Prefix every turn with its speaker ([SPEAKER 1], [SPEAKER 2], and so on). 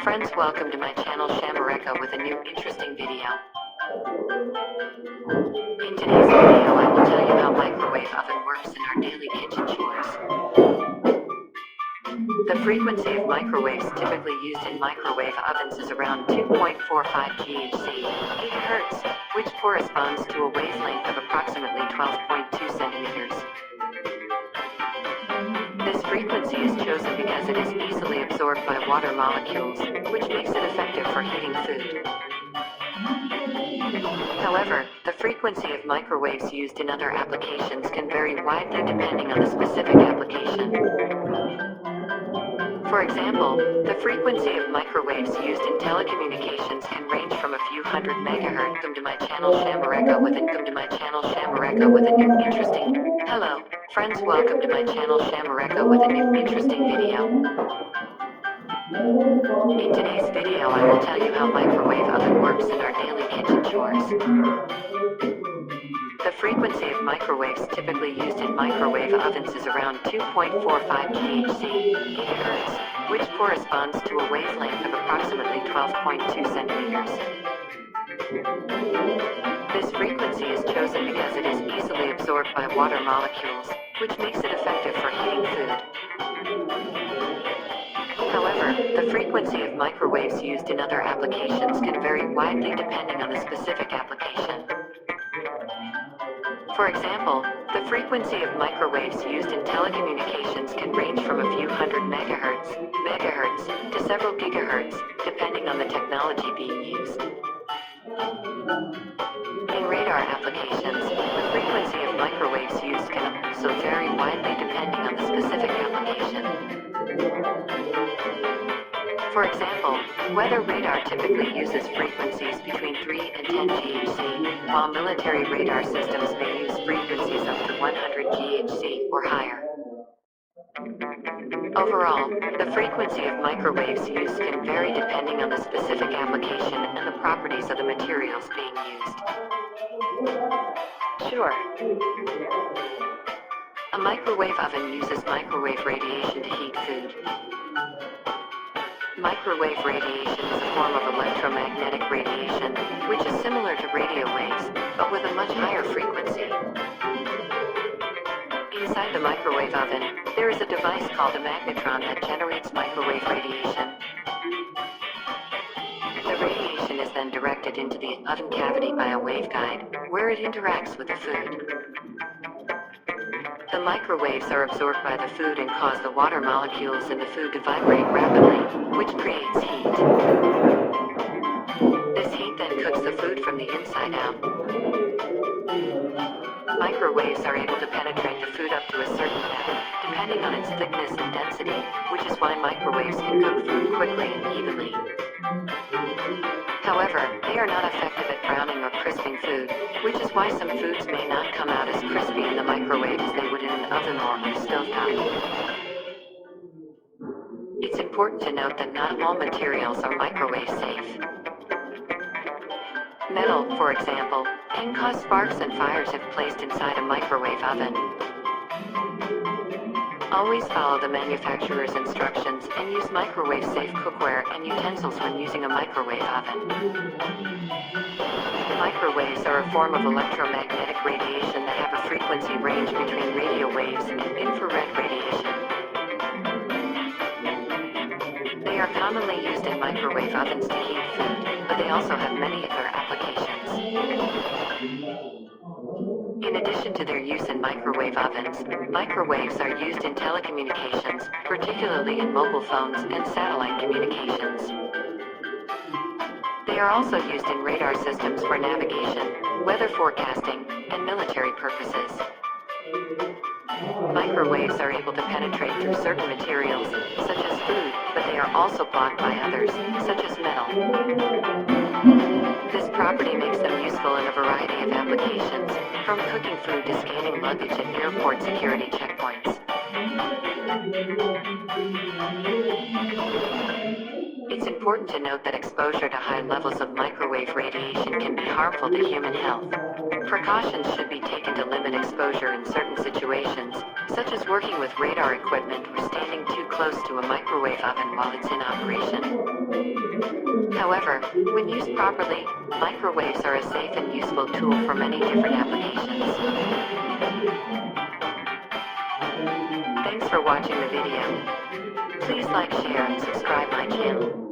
[SPEAKER 1] friends, welcome to my channel Shamareka with a new interesting video. In today's video I will tell you how microwave oven works in our daily kitchen chores. The frequency of microwaves typically used in microwave ovens is around 2.45 GHz, which corresponds to a wavelength of approximately 12.2 centimeters. This frequency is chosen because it is easily absorbed by water molecules, which makes it effective for heating food. However, the frequency of microwaves used in other applications can vary widely depending on the specific application. For example, the frequency of microwaves used in telecommunications can range from a few hundred megahertz. Welcome to my channel Shamareka with a new interesting. Hello, friends, welcome to my channel Shamareka with a new interesting video. In today's video I will tell you how microwave oven works in our daily kitchen chores. The frequency of microwaves typically used in microwave ovens is around 2.45 GHz, which corresponds to a wavelength of approximately 12.2 centimeters. This frequency is chosen because it is easily absorbed by water molecules, which makes it effective for heating food. However, the frequency of microwaves used in other applications can vary widely depending on the specific application. For example, the frequency of microwaves used in telecommunications can range from a few hundred megahertz to several gigahertz, depending on the technology being used. In radar applications, the frequency of microwaves used can also vary widely depending on the specific application. For example, weather radar typically uses frequencies between 3 and 10 GHz, while military radar systems may use frequencies up to 100 GHz or higher. Overall, the frequency of microwaves used can vary depending on the specific application and the properties of the materials being used. Sure. A microwave oven uses microwave radiation to heat food. Microwave radiation is a form of electromagnetic radiation, which is similar to radio waves, but with a much higher frequency. Inside the microwave oven, there is a device called a magnetron that generates microwave radiation. The radiation is then directed into the oven cavity by a waveguide, where it interacts with the food. The microwaves are absorbed by the food and cause the water molecules in the food to vibrate rapidly, which creates heat. This heat then cooks the food from the inside out. Microwaves are able to penetrate the food up to a certain depth, depending on its thickness and density, which is why microwaves can cook food quickly and evenly. However, they are not effective at browning or crisping food, which is why some foods may not come out as crispy in the microwave as they would in an oven or a stovetop. It's important to note that not all materials are microwave safe. Metal, for example, can cause sparks and fires if placed inside a microwave oven. Always follow the manufacturer's instructions and use microwave-safe cookware and utensils when using a microwave oven. Microwaves are a form of electromagnetic radiation that have a frequency range between radio waves and infrared radiation. They are commonly used in microwave ovens to heat food, but they also have many other applications. In addition to their use in microwave ovens, microwaves are used in telecommunications, particularly in mobile phones and satellite communications. They are also used in radar systems for navigation, weather forecasting, and military purposes. Microwaves are able to penetrate through certain materials, such as food, but they are also blocked by others, such as metal. This property makes them useful in a variety of applications, from cooking food to scanning luggage at airport security checkpoints. It's important to note that exposure to high levels of microwave radiation can be harmful to human health. Precautions should be taken to limit exposure in certain situations, such as working with radar equipment or standing too close to a microwave oven while it's in operation. However, when used properly, microwaves are a safe and useful tool for many different applications. Thanks for watching the video. Please like, share, and subscribe my channel.